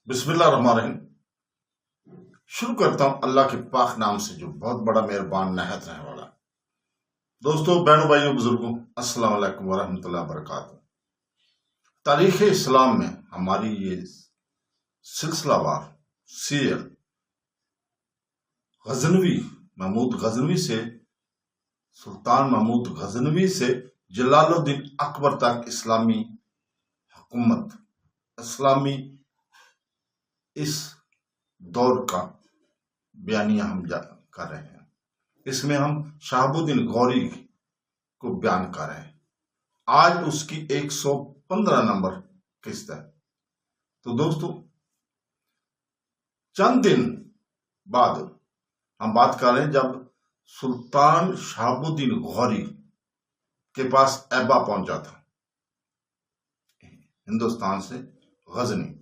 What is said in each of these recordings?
بسم اللہ الرحمن الرحیم۔ شروع کرتا ہوں اللہ کے پاک نام سے جو بہت بڑا مہربان نہایت رہنے والا ہے۔ دوستو، بہنوں، بھائیوں، بزرگوں، السلام علیکم ورحمۃ اللہ وبرکاتہ۔ تاریخ اسلام میں ہماری یہ سلسلہ وار سیریل غزنوی محمود غزنوی سے سلطان محمود غزنوی سے جلال الدین اکبر تک اسلامی حکومت، اسلامی اس دور کا بیانیہ ہم کر رہے ہیں۔ اس میں ہم شہاب الدین غوری کو بیان کر رہے ہیں۔ آج اس کی 115 نمبر قسط ہے۔ تو دوستو، چند دن بعد ہم بات کر رہے ہیں جب سلطان شہاب الدین غوری کے پاس ایبا پہنچا تھا ہندوستان سے غزنی۔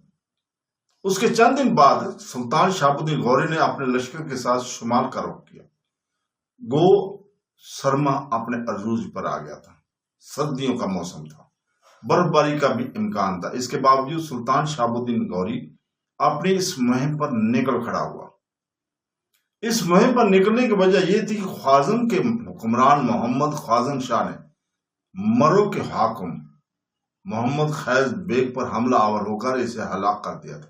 اس کے چند دن بعد سلطان شہاب الدین غوری نے اپنے لشکر کے ساتھ شمال کا رخ کیا۔ گو سرما اپنے عروج پر آ گیا تھا، سردیوں کا موسم تھا، برف باری کا بھی امکان تھا۔ اس کے باوجود سلطان شہاب الدین غوری اپنی اس مہم پر نکل کھڑا ہوا۔ اس مہم پر نکلنے کی وجہ یہ تھی کہ خوازن کے حکمران محمد خوازن شاہ نے مرو کے حاکم محمد خیز بیگ پر حملہ آور ہو کر اسے ہلاک کر دیا تھا،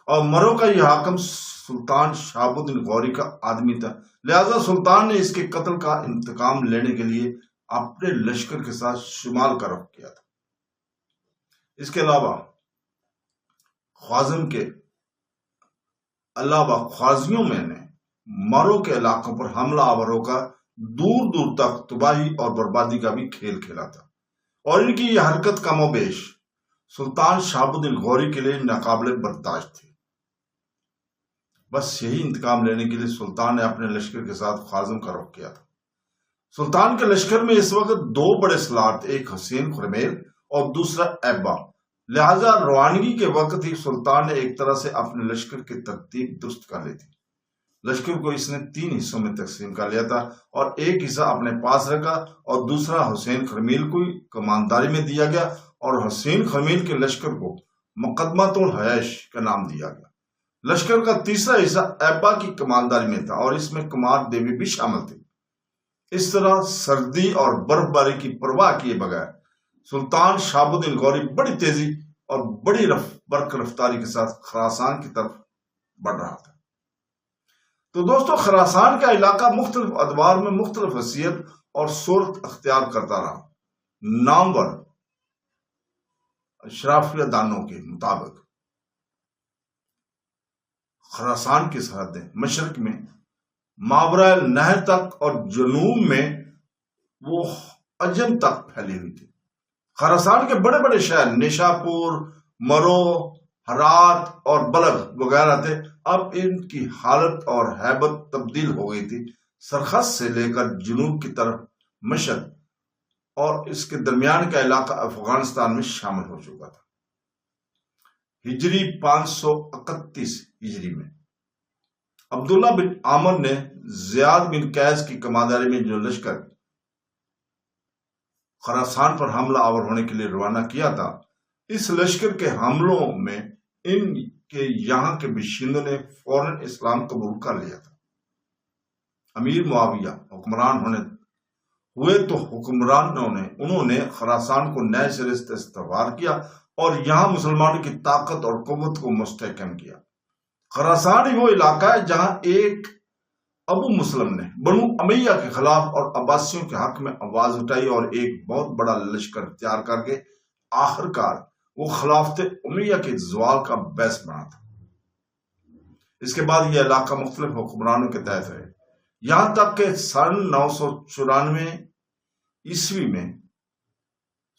اور مرو کا یہ حاکم سلطان شہاب الدین غوری کا آدمی تھا۔ لہذا سلطان نے اس کے قتل کا انتقام لینے کے لیے اپنے لشکر کے ساتھ شمال کا رخ کیا تھا۔ اس کے علاوہ خوازن کے علاوہ خوازیوں میں نے مرو کے علاقوں پر حملہ آور ہو کر دور دور تک تباہی اور بربادی کا بھی کھیل کھیلا تھا، اور ان کی یہ حرکت کم و بیش سلطان شہاب الدین غوری کے لیے ناقابل برداشت تھی۔ بس یہی انتقام لینے کے لیے سلطان نے اپنے لشکر کے ساتھ خوازن کا رخ کیا تھا۔ سلطان کے لشکر میں اس وقت دو بڑے سلار تھے، ایک حسین خرمیل اور دوسرا ایبا۔ لہذا روانگی کے وقت ہی سلطان نے ایک طرح سے اپنے لشکر کی ترتیب درست کر لی تھی۔ لشکر کو اس نے 3 حصوں میں تقسیم کر لیا تھا، اور ایک حصہ اپنے پاس رکھا اور دوسرا حسین خرمیل کو کمانداری میں دیا گیا، اور حسین خرمیل کے لشکر کو مقدمۃ الحیش کا نام دیا گیا۔ لشکر کا تیسرا حصہ ایبا کی کمانداری میں تھا، اور اس میں کمار دیوی بھی شامل تھی۔ اس طرح سردی اور برف باری کی پرواہ کیے بغیر سلطان شہاب الدین غوری بڑی تیزی اور بڑی برق رفتاری کے ساتھ خراسان کی طرف بڑھ رہا تھا۔ تو دوستو، خراسان کا علاقہ مختلف ادوار میں مختلف حیثیت اور صورت اختیار کرتا رہا۔ نامور اشرافیہ دانوں کے مطابق خراسان کی سرحدیں مشرق میں ماورا نہر تک اور جنوب میں وہ عجم تک پھیلی ہوئی تھی۔ خراسان کے بڑے بڑے شہر نیشاپور، مرو، ہرات اور بلخ وغیرہ تھے۔ اب ان کی حالت اور ہیبت تبدیل ہو گئی تھی۔ سرخس سے لے کر جنوب کی طرف مشرق اور اس کے درمیان کا علاقہ افغانستان میں شامل ہو چکا تھا۔ ہجری 531 ہجری میں عبداللہ بن عامر نے زیاد بن قیس کی کمانداری میں جو لشکر خراسان پر حملہ آور ہونے کے لیے روانہ کیا تھا، اس لشکر کے حملوں میں ان کے یہاں کے باشندوں نے فوراً اسلام قبول کر لیا تھا۔ امیر معاویہ حکمران ہوئے تو انہوں نے خراسان کو نئے سرے سے استوار کیا اور یہاں مسلمانوں کی طاقت اور قوت کو مستحکم کیا۔ خراسان ہی وہ علاقہ ہے جہاں ایک ابو مسلم نے بنو امیہ کے خلاف اور عباسیوں کے حق میں آواز اٹھائی اور ایک بہت بڑا لشکر تیار کر کے آخرکار وہ خلافت امیہ کے زوال کا باعث بنا تھا۔ اس کے بعد یہ علاقہ مختلف حکمرانوں کے تحت رہے، یہاں تک کہ سن 994 عیسوی میں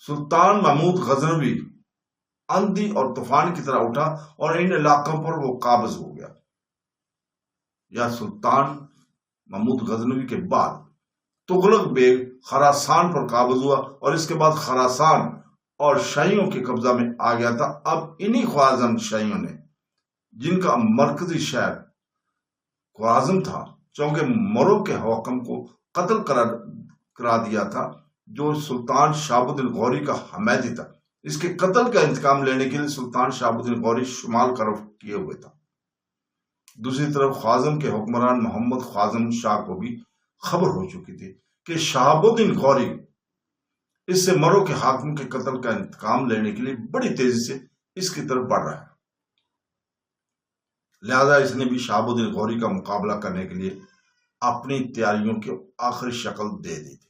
سلطان محمود غزنوی آندھی اور طوفان کی طرح اٹھا اور ان علاقوں پر وہ قابض ہو گیا۔ یا سلطان محمود غزنوی کے بعد تغلق بیگ خراسان پر قابض ہوا، اور اس کے بعد خراسان اور شاہیوں کے قبضہ میں آ گیا تھا۔ اب انہی خوازن شاہیوں نے، جن کا مرکزی شہر خوازن تھا، چونکہ مرو کے حاکم کو قتل کرا دیا تھا جو سلطان شہاب الدین غوری کا حمایتی تھا، اس کے قتل کا انتقام لینے کے لیے سلطان شہاب الدین غوری شمال کا رخ کیے ہوئے تھا۔ دوسری طرف خوازم کے حکمران محمد خوازم شاہ کو بھی خبر ہو چکی تھی کہ شہاب الدین غوری اس سے مرو کے حاکم کے قتل کا انتقام لینے کے لیے بڑی تیزی سے اس کی طرف بڑھ رہا ہے، لہذا اس نے بھی شہاب الدین غوری کا مقابلہ کرنے کے لیے اپنی تیاریوں کی آخری شکل دے دی تھی۔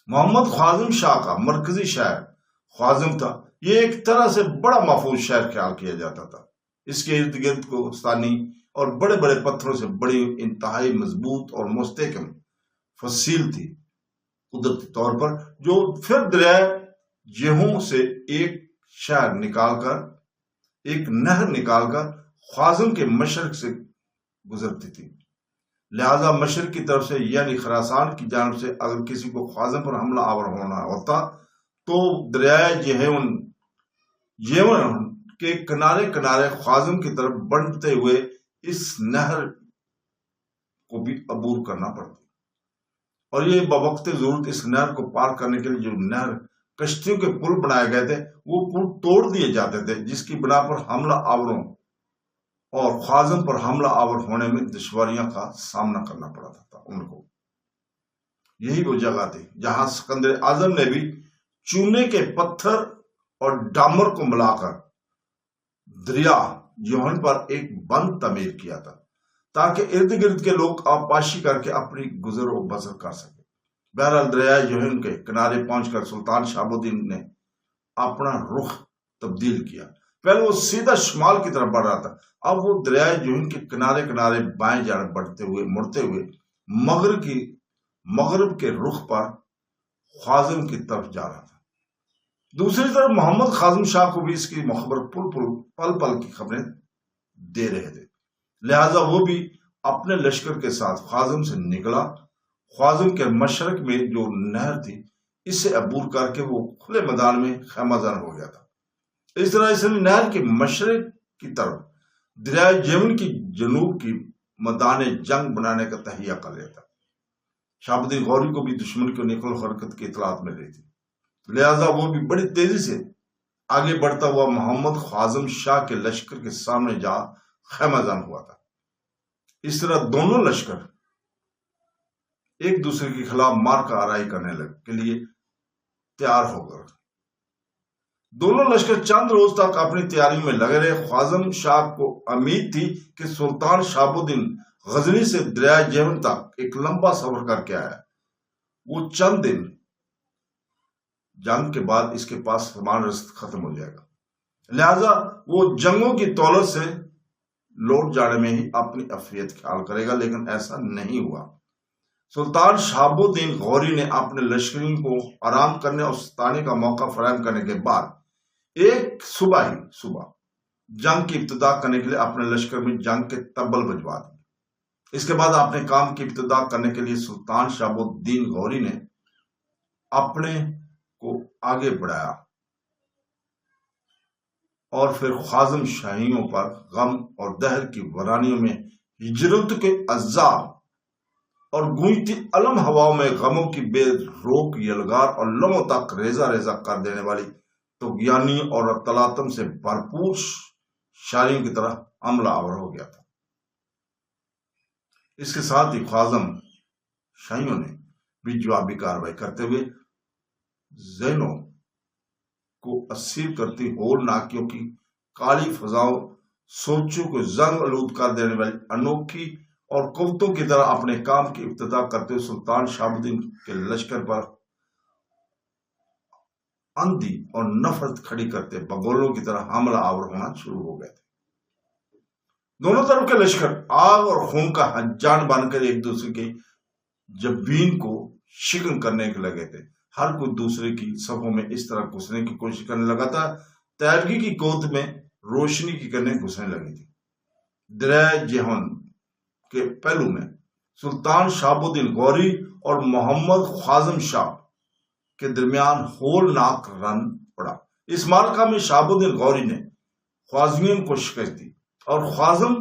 محمد خوازم شاہ کا مرکزی شہر خوازم تھا، یہ ایک طرح سے بڑا محفوظ شہر خیال کیا جاتا تھا۔ اس کے ارد گرد کوہستانی اور بڑے بڑے پتھروں سے بڑی انتہائی مضبوط اور مستحکم فصیل تھی قدرتی طور پر، جو پھر دریائے جہوں سے ایک نہر نکال کر خوازم کے مشرق سے گزرتی تھی۔ لہذا مشرق کی طرف سے یعنی خراسان کی جانب سے اگر کسی کو خوازم پر حملہ آور ہونا ہوتا تو دریائے جیون کے کنارے کنارے خوازم کی طرف بڑھتے ہوئے اس نہر کو بھی عبور کرنا پڑتی، اور یہ بوقت ضرورت اس نہر کو پار کرنے کے لیے جو نہر کشتیوں کے پل بنائے گئے تھے وہ پل توڑ دیے جاتے تھے، جس کی بنا پر حملہ آوروں اور خوازم پر حملہ آور ہونے میں دشواریاں کا سامنا کرنا پڑتا تھا ان کو۔ یہی وہ جگہ تھی جہاں سکندر اعظم نے بھی چونے کے پتھر اور ڈامر کو ملا کر دریا جوہن پر ایک بند تعمیر کیا تھا تاکہ ارد گرد کے لوگ آبپاشی کر کے اپنی گزر و بسر کر سکے۔ بہرحال دریائے جوہن کے کنارے پہنچ کر سلطان شہاب الدین نے اپنا رخ تبدیل کیا۔ پہلے وہ سیدھا شمال کی طرف بڑھ رہا تھا، اب وہ دریائے جوہن کے کنارے کنارے بائیں جانب مڑتے ہوئے مغرب کے رخ پر خوازم کی طرف جا رہا تھا۔ دوسری طرف محمد خوازم شاہ کو بھی اس کی مخبر پل پل کی خبریں دے رہے تھے، لہذا وہ بھی اپنے لشکر کے ساتھ خوازم سے نکلا۔ خوازم کے مشرق میں جو نہر تھی اسے عبور کر کے وہ کھلے میدان میں خیمہ زن ہو گیا تھا۔ اس طرح اس نے نہر کے مشرق کی طرف دریائے جیون کی جنوب کی میدان جنگ بنانے کا تہیہ کر لیا تھا۔ شہاب الدین غوری کو بھی دشمن کی نقل و حرکت کی اطلاعات مل رہی تھی، لہذا وہ بھی بڑی تیزی سے آگے بڑھتا ہوا محمد خوازم شاہ کے لشکر کے سامنے جا خیمہ زن ہوا تھا۔ اس طرح دونوں لشکر ایک دوسرے کے خلاف مارکہ آرائی کرنے کے لیے تیار ہو کر دونوں لشکر چند روز تک اپنی تیاری میں لگے رہے۔ خوازم شاہ کو امید تھی کہ سلطان شہاب الدین غزنی سے دریائے جیون تک ایک لمبا سفر کر کے آیا، وہ چند دن جنگ کے بعد اس کے پاس سامان رسد ختم ہو جائے گا، لہذا وہ جنگوں کی دولت سے لوٹ جانے میں ہی اپنی افریت خیال کرے گا، لیکن ایسا نہیں ہوا۔ سلطان شہاب الدین غوری نے اپنے لشکریوں کو آرام کرنے اور ستانے کا موقع فراہم کرنے کے بعد ایک صبح جنگ کی ابتدا کرنے کے لیے اپنے لشکر میں جنگ کے تبل بجوا دیے۔ اس کے بعد اپنے کام کی ابتدا کرنے کے لیے سلطان شہاب الدین غوری نے اپنے کو آگے بڑھایا اور پھر خوازم شاہیوں پر غم اور دہر کی ورانیوں میں ہجرت کے عذاب اور گونجتی علم ہواؤں میں غموں کی بے روک یلغار اور لمحوں تک ریزہ ریزہ کر دینے والی طغیانی اور تلاطم سے بھرپور شاریوں کی طرح عملہ آور ہو گیا تھا۔ اس کے ساتھ ہی خوازم شاہیوں نے بھی جوابی کارروائی کرتے ہوئے ذہنوں کو اسیر کرتی ہول ناکیوں کی کالی فضاؤں، سوچوں کو زنگ آلود کر دینے والی انوکھی اور قوتوں کی طرح اپنے کام کی ابتدا کرتے ہوئے سلطان شہاب الدین کے لشکر پر اندھی اور نفرت کھڑی کرتے بگولوں کی طرح حملہ آور ہونا شروع ہو گئے تھے۔ دونوں طرف کے لشکر آگ اور خون کا حجان بن کر ایک دوسرے کے جبین کو شکن کرنے کے لگے تھے۔ ہر کوئی دوسرے کی صفوں میں اس طرح گھسنے کی کوشش کرنے لگا تھا، تیرگی کی گود میں روشنی کی کرنے گھسنے لگی تھی۔ دریائے جہون کے پہلو میں سلطان شہاب الدین غوری اور محمد خوازم شاہ کے درمیان ہولناک رن پڑا۔ اس معرکہ میں شہاب الدین غوری نے خوازمیوں کو شکست دی اور خوازم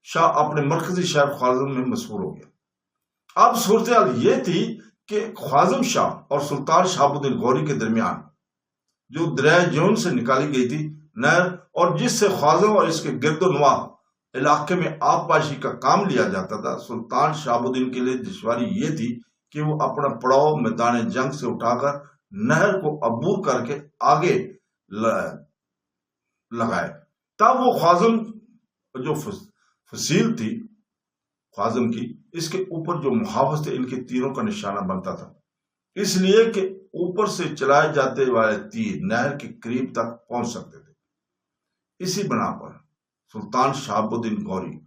شاہ اپنے مرکزی شہر خوازم میں مسحور ہو گیا۔ اب صورتحال یہ تھی کہ خوازم شاہ اور سلطان شہاب الدین غوری کے درمیان جو دریائے جون سے نکالی گئی تھی نہر، اور جس سے خوازوں اور اس کے گرد و نواح علاقے میں آبپاشی کا کام لیا جاتا تھا، سلطان شہاب الدین کے لیے دشواری یہ تھی کہ وہ اپنا پڑاؤ میدان جنگ سے اٹھا کر نہر کو عبور کر کے آگے لگائے، تب وہ خوازم جو فصیل تھی خوازم کی، اس کے اوپر جو محافظ تھے ان کے تیروں کا نشانہ بنتا تھا، اس لیے کہ اوپر سے چلائے جاتے والے تیر نہر کے قریب تک پہنچ سکتے تھے۔ اسی بنا پر سلطان شہاب الدین غوری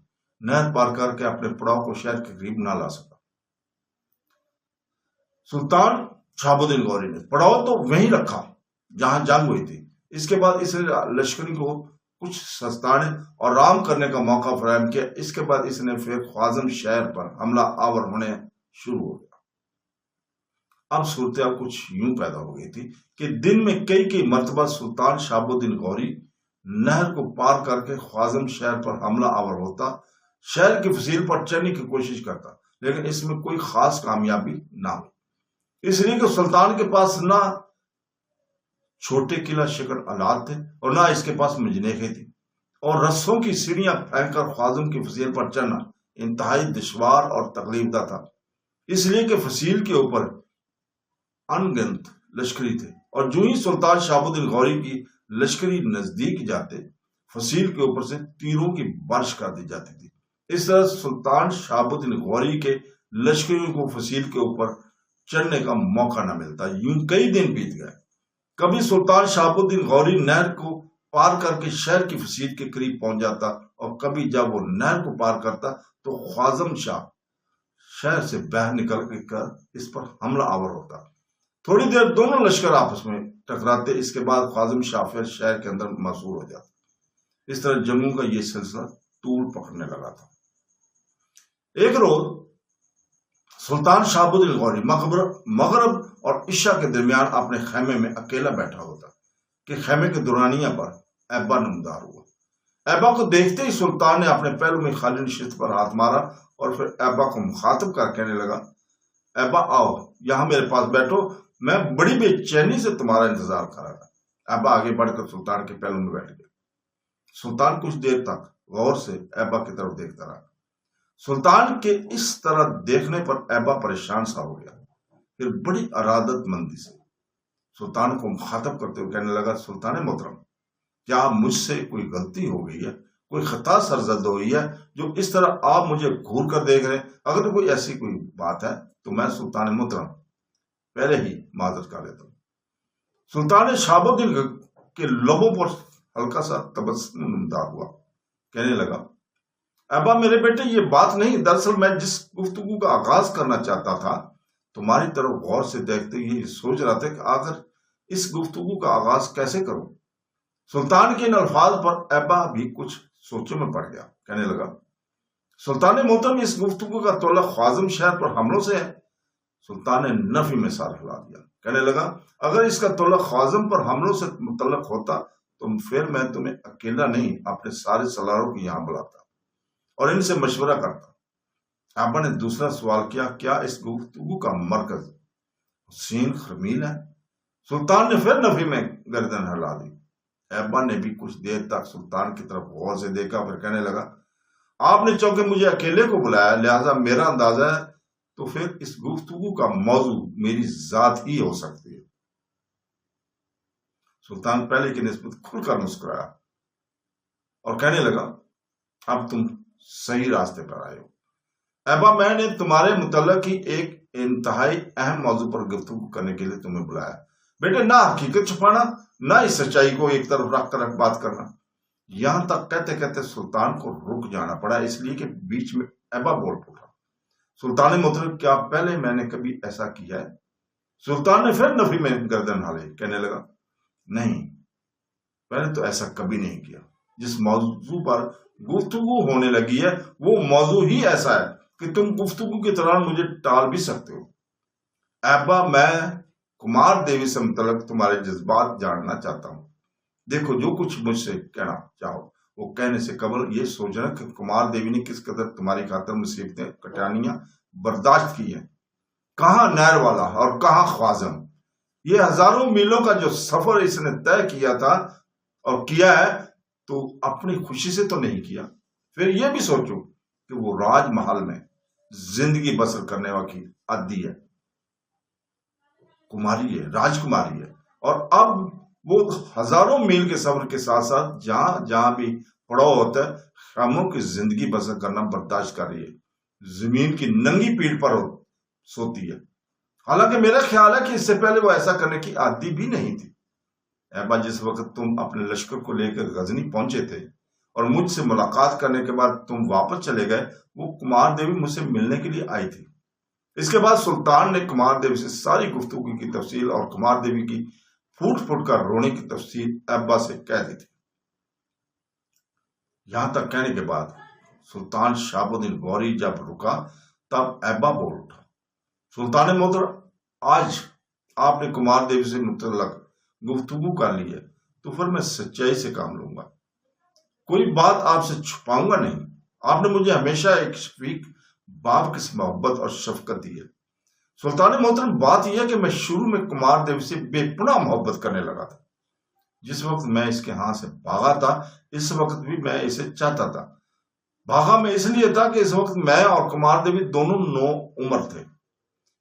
نہر پار کر کے اپنے پڑاؤ کو شہر کے قریب نہ لا سکا۔ سلطان شہاب الدین غوری نے پڑاؤ تو وہیں رکھا جہاں جنگ ہوئی تھی۔ اس کے بعد اس نے لشکری کو کچھ سستانے اور رام کرنے کا موقع فراہم کیا۔ اس کے بعد اس نے پھر خوازم شہر پر حملہ آور ہونے شروع ہو گیا۔ اب صورتحال کچھ یوں پیدا ہو گئی تھی کہ دن میں کئی مرتبہ سلطان شہاب الدین غوری نہر کو پار کر کے خوازم شہر پر حملہ آور ہوتا، شہر کی فصیل پر چڑھنے کی کوشش کرتا، لیکن اس میں کوئی خاص کامیابی نہ ہوئی، اس لیے کہ سلطان کے پاس نہ چھوٹے قلعہ شکن آلات تھے اور نہ اس کے پاس مجنیخیں تھی، اور رسوں کی سیڑھیاں پھینک کر خوازم کی فصیل پر چڑھنا انتہائی دشوار اور تکلیف دہ تھا، اس لیے کہ فصیل کے اوپر انگنت لشکری تھے، اور جو ہی سلطان شہاب الدین غوری کی لشکری نزدیک جاتے فصیل کے اوپر سے تیروں کی بارش کر دی جاتی تھی۔ اس طرح سلطان شہاب الدین غوری کے لشکریوں کو فصیل کے اوپر چڑھنے کا موقع نہ ملتا۔ یوں کئی دن بیت گئے۔ کبھی سلطان شہاب الدین غوری نہر کو پار کر کے شہر کی فصیل کے قریب پہنچ جاتا، اور کبھی جب وہ نہر کو پار کرتا تو خوازم شاہ شہر سے باہر نکل کر اس پر حملہ آور ہوتا۔ تھوڑی دیر دونوں لشکر آپس میں ٹکراتے، اس کے بعد خوازم شاہ پھر شہر کے اندر محصور ہو جاتا۔ اس طرح جنگوں کا یہ سلسلہ طول پکڑنے لگا تھا۔ ایک روز سلطان شہاب الدین غوری مغرب اور عشاء کے درمیان اپنے خیمے میں اکیلا بیٹھا ہوتا کہ خیمے کے دورانیہ پر ایبا نمودار ہوا۔ ایبا کو دیکھتے ہی سلطان نے اپنے پہلو میں خالی نشست پر ہاتھ مارا اور پھر ایبا کو مخاطب کر کہنے لگا، ایبا آؤ یہاں میرے پاس بیٹھو، میں بڑی بے چینی سے تمہارا انتظار کر رہا تھا۔ ایبا آگے بڑھ کر سلطان کے پہلو میں بیٹھ گیا۔ سلطان کچھ دیر تک غور سے ایبا کی طرف دیکھتا رہا۔ سلطان کے اس طرح دیکھنے پر ایبا پریشان سا ہو گیا، پھر بڑی ارادت مندی سے سلطان کو مخاطب کرتے ہوئے کہنے لگا، سلطان محترم، کیا مجھ سے کوئی غلطی ہو گئی ہے، کوئی خطا سرزد ہوئی ہے جو اس طرح آپ مجھے گھور کر دیکھ رہے ہیں؟ اگر کوئی ایسی کوئی بات ہے تو میں سلطان محترم پہلے ہی معذرت کر لیتا ہوں۔ سلطان شہاب الدین کے لبوں پر ہلکا سا تبسم نمودار ہوا، کہنے لگا، ایبا میرے بیٹے یہ بات نہیں، دراصل میں جس گفتگو کا آغاز کرنا چاہتا تھا تمہاری طرف غور سے دیکھتے ہوئے یہ سوچ رہا تھا کہ آخر اس گفتگو کا آغاز کیسے کروں۔ سلطان کے ان الفاظ پر ایبا بھی کچھ سوچوں میں پڑ گیا، کہنے لگا، سلطان محترم اس گفتگو کا تعلق خوازم شہر پر حملوں سے ہے۔ سلطان نے نفی میں سر ہلا دیا، کہنے لگا، اگر اس کا تعلق خوازم پر حملوں سے متعلق ہوتا تو پھر میں تمہیں اکیلا نہیں اپنے سارے سالاروں کو یہاں بلاتا اور ان سے مشورہ کرتا۔ ایبا نے دوسرا سوال کیا، کیا اس گفتگو کا مرکز حسین خرمیل ہے؟ سلطان نے پھر نفی میں گردن ہلا دی۔ ایبا نے بھی کچھ دیر تک سلطان کی طرف غور سے دیکھا، پھر کہنے لگا، آپ نے چونکہ مجھے اکیلے کو بلایا لہذا میرا اندازہ ہے تو پھر اس گفتگو کا موضوع میری ذات ہی ہو سکتی ہے۔ سلطان پہلے کی نسبت کھل کر مسکرایا اور کہنے لگا، اب تم صحیح راستے پر آئے ہو۔ ایبا میں نے تمہارے متعلق ہی ایک انتہائی اہم موضوع پر گفتگو کرنے کے لیے تمہیں بلایا۔ بیٹے نہ حقیقت چھپانا، نہ اس سچائی کو ایک طرف رکھ کر بات کرنا۔ یہاں تک کہتے کہتے سلطان کو رک جانا پڑا، اس لیے کہ بیچ میں ایبا بول پڑا، سلطان محترم کیا پہلے میں نے کبھی ایسا کیا ہے؟ سلطان نے پھر نفی میں گردن ہلائی، کہنے لگا، نہیں، میں نے تو ایسا کبھی نہیں کیا۔ جس موضوع پر گفتگو ہونے لگی ہے وہ موضوع ہی ایسا ہے کہ تم گفتگو کے دوران مجھے ٹال بھی سکتے ہو۔ ایبا میں کمار دیوی سے متعلق تمہارے جذبات جاننا چاہتا ہوں۔ دیکھو جو کچھ مجھ سے کہنا چاہو وہ کہنے سے قبل یہ سوچنا کہ کمار دیوی نے کس قدر تمہاری خاطر مصیبتیں کٹانیاں برداشت کی ہیں، کہاں نہر والا اور کہاں خوازم، یہ ہزاروں میلوں کا جو سفر اس نے طے کیا تھا اور کیا ہے تو اپنی خوشی سے تو نہیں کیا. پھر یہ بھی سوچو کہ وہ راج محل میں زندگی بسر کرنے والی عادی ہے، کماری ہے، راجکماری ہے، اور اب وہ ہزاروں میل کے سفر کے ساتھ ساتھ جہاں جہاں بھی پڑاؤ ہوتا ہے خیموں کی زندگی بسر کرنا برداشت کر رہی ہے، زمین کی ننگی پیڑ پر سوتی ہے. حالانکہ میرا خیال ہے کہ اس سے پہلے وہ ایسا کرنے کی عادی بھی نہیں تھی. ایبا، جس وقت تم اپنے لشکر کو لے کر غزنی پہنچے تھے اور مجھ سے ملاقات کرنے کے بعد تم واپس چلے گئے، وہ کمار دیوی مجھ سے ملنے کے لیے آئی تھی. اس کے بعد سلطان نے کمار دیوی سے ساری گفتگو کی تفصیل اور کمار دیوی کی پھوٹ پھوٹ کر رونے کی تفصیل ایبا سے کہہ دی تھی. یہاں تک کہنے کے بعد سلطان شہاب الدین غوری جب رکا تب ایبا بول اٹھا، سلطان محترم، آج آپ نے کمار دیوی سے متعلق گفتگو کر لی ہے تو پھر میں سچائی سے کام لوں گا، کوئی بات آپ سے چھپاؤں گا نہیں. آپ نے مجھے ہمیشہ ایک شفیق باپ کی محبت اور شفقت دی ہے. سلطان محترم، بات یہ ہے کہ میں شروع میں کمار دیوی سے بے پناہ محبت کرنے لگا تھا. جس وقت میں اس کے ہاتھ سے بھاگا تھا اس وقت بھی میں اسے چاہتا تھا. بھاگا میں اس لیے تھا کہ اس وقت میں اور کمار دیوی دونوں نو عمر تھے،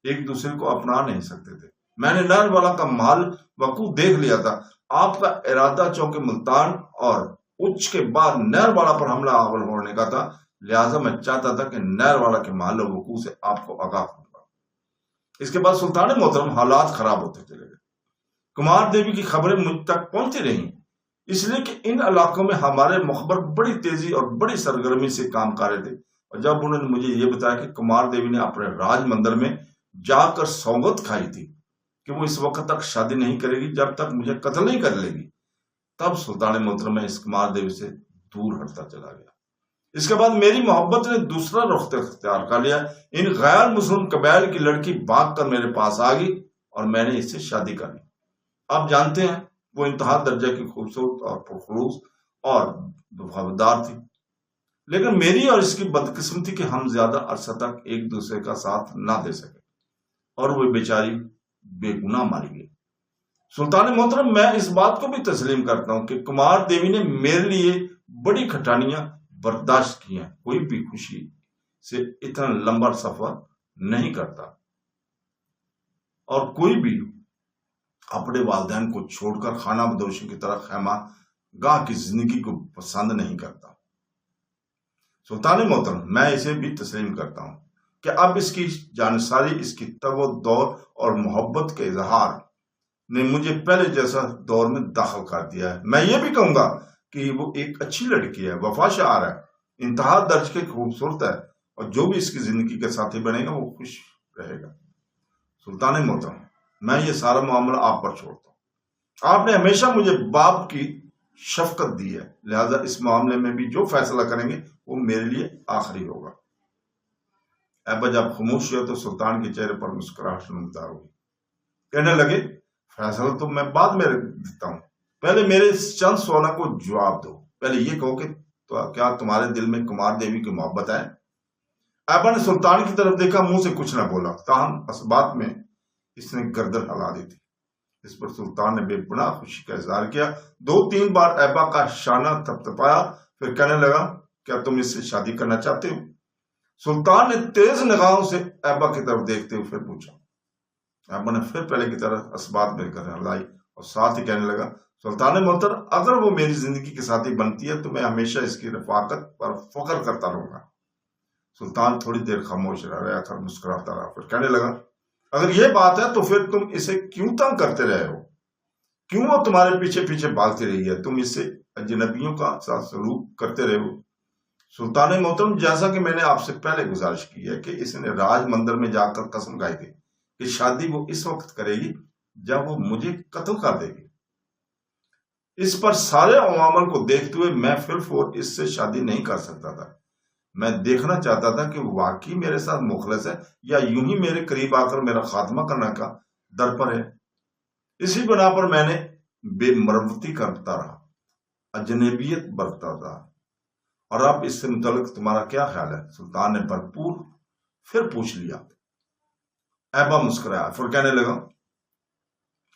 ایک دوسرے کو اپنا نہیں سکتے تھے. میں نے نہر والا کا مال وقوع دیکھ لیا تھا. آپ کا ارادہ چونکہ ملتان اور اچ کے بعد نہر والا پر حملہ آور ہونے کا تھا، لہٰذا میں چاہتا تھا کہ نہر والا کے مال و وقوع سے آپ کو آگاہ کروں گا. اس کے بعد سلطان محترم حالات خراب ہوتے چلے گئے. کمار دیوی کی خبریں مجھ تک پہنچتی رہیں، اس لیے کہ ان علاقوں میں ہمارے مخبر بڑی تیزی اور بڑی سرگرمی سے کام کر رہے تھے. اور جب انہوں نے مجھے یہ بتایا کہ کمار دیوی نے اپنے راج مندر میں جا کر سوگند کھائی تھی کہ وہ اس وقت تک شادی نہیں کرے گی جب تک مجھے قتل نہیں کر لے گی، تب سلطان محترم میں اس کمار دیوی سے دور ہٹتا چلا گیا. اس کے بعد میری محبت نے دوسرا رخ اختیار کر لیا. ان غیر مسلم قبائل کی لڑکی بھاگ کر میرے پاس آ گئی اور میں نے اس سے شادی کر لی. آپ جانتے ہیں وہ انتہا درجے کی خوبصورت اور پرخلوص اور وفادار تھی، لیکن میری اور اس کی بدقسمتی کہ ہم زیادہ عرصہ تک ایک دوسرے کا ساتھ نہ دے سکے اور وہ بیچاری بے گناہ ماری گئی. سلطان محترم، میں اس بات کو بھی تسلیم کرتا ہوں کہ کمار دیوی نے میرے لیے بڑی کھٹانیاں برداشت کی ہیں. کوئی بھی خوشی سے اتنا لمبا سفر نہیں کرتا اور کوئی بھی اپنے والدین کو چھوڑ کر خانہ بدوشوں کی طرح خیمہ گاہ کی زندگی کو پسند نہیں کرتا. سلطان محترم، میں اسے بھی تسلیم کرتا ہوں کہ اب اس کی جانساری، اس کی دور اور محبت کے اظہار نے مجھے پہلے جیسا دور میں داخل کر دیا ہے. میں یہ بھی کہوں گا کہ وہ ایک اچھی لڑکی ہے، وفا شعار ہے، انتہا درج کے خوبصورت ہے، اور جو بھی اس کی زندگی کے ساتھی بنے گا وہ خوش رہے گا. سلطان محترم، میں یہ سارا معاملہ آپ پر چھوڑتا ہوں. آپ نے ہمیشہ مجھے باپ کی شفقت دی ہے، لہذا اس معاملے میں بھی جو فیصلہ کریں گے وہ میرے لیے آخری ہوگا. ایبا جب خاموش ہوئے تو سلطان کے چہرے پر مسکراہٹ نمودار ہوئی. کہنے لگے، فیصلہ تو میں بعد میں دیتا ہوں، پہلے میرے چند سوالوں کو جواب دو. پہلے یہ کہو کہ کیا تمہارے دل میں کمار دیوی کی محبت ہے؟ ایبا نے سلطان کی طرف دیکھا، منہ سے کچھ نہ بولا، تاہم اسبات میں اس نے گردن ہلا دی تھی. اس پر سلطان نے بے پناہ خوشی کا اظہار کیا. 2-3 بار ایبا کا شانہ تھپتھپایا، پھر کہنے لگا، کیا تم اس سے شادی کرنا چاہتے ہو؟ سلطان نے تیز نگاہوں سے ایبا کی طرف دیکھتے ہوئے پھر پوچھا. ایبا نے پھر پہلے کی طرح اسبات میں گردن ہلائی اور ساتھ ہی کہنے لگا، سلطان محترم، اگر وہ میری زندگی کے ساتھی بنتی ہے تو میں ہمیشہ اس کی رفاقت پر فخر کرتا رہوں گا. سلطان تھوڑی دیر خاموش رہا اور مسکراتا رہا، پھر کہنے لگا، اگر یہ بات ہے تو پھر تم اسے کیوں تنگ کرتے رہے ہو؟ کیوں وہ تمہارے پیچھے پیچھے بھاگتی رہی ہے؟ تم اس سے اجنبیوں کا ساتھ سلوک کرتے رہے ہو. سلطان محترم، جیسا کہ میں نے آپ سے پہلے گزارش کی ہے کہ اس نے راج مندر میں جا کر قسم کھائی تھی کہ شادی وہ اس وقت کرے گی جب وہ مجھے قتل کر دے گی. اس پر سارے عوامل کو دیکھتے ہوئے میں فی الفور اس سے شادی نہیں کر سکتا تھا. میں دیکھنا چاہتا تھا کہ واقعی میرے ساتھ مخلص ہے یا یوں ہی میرے قریب آ کر میرا خاتمہ کرنے کا در پر ہے. اسی بنا پر میں نے بے مروتی کرتا رہا، اجنبیت برتتا رہا. اور اب اس سے متعلق تمہارا کیا خیال ہے؟ سلطان نے بھرپور پھر پوچھ لیا. ایبا مسکرایا، پھر کہنے لگا،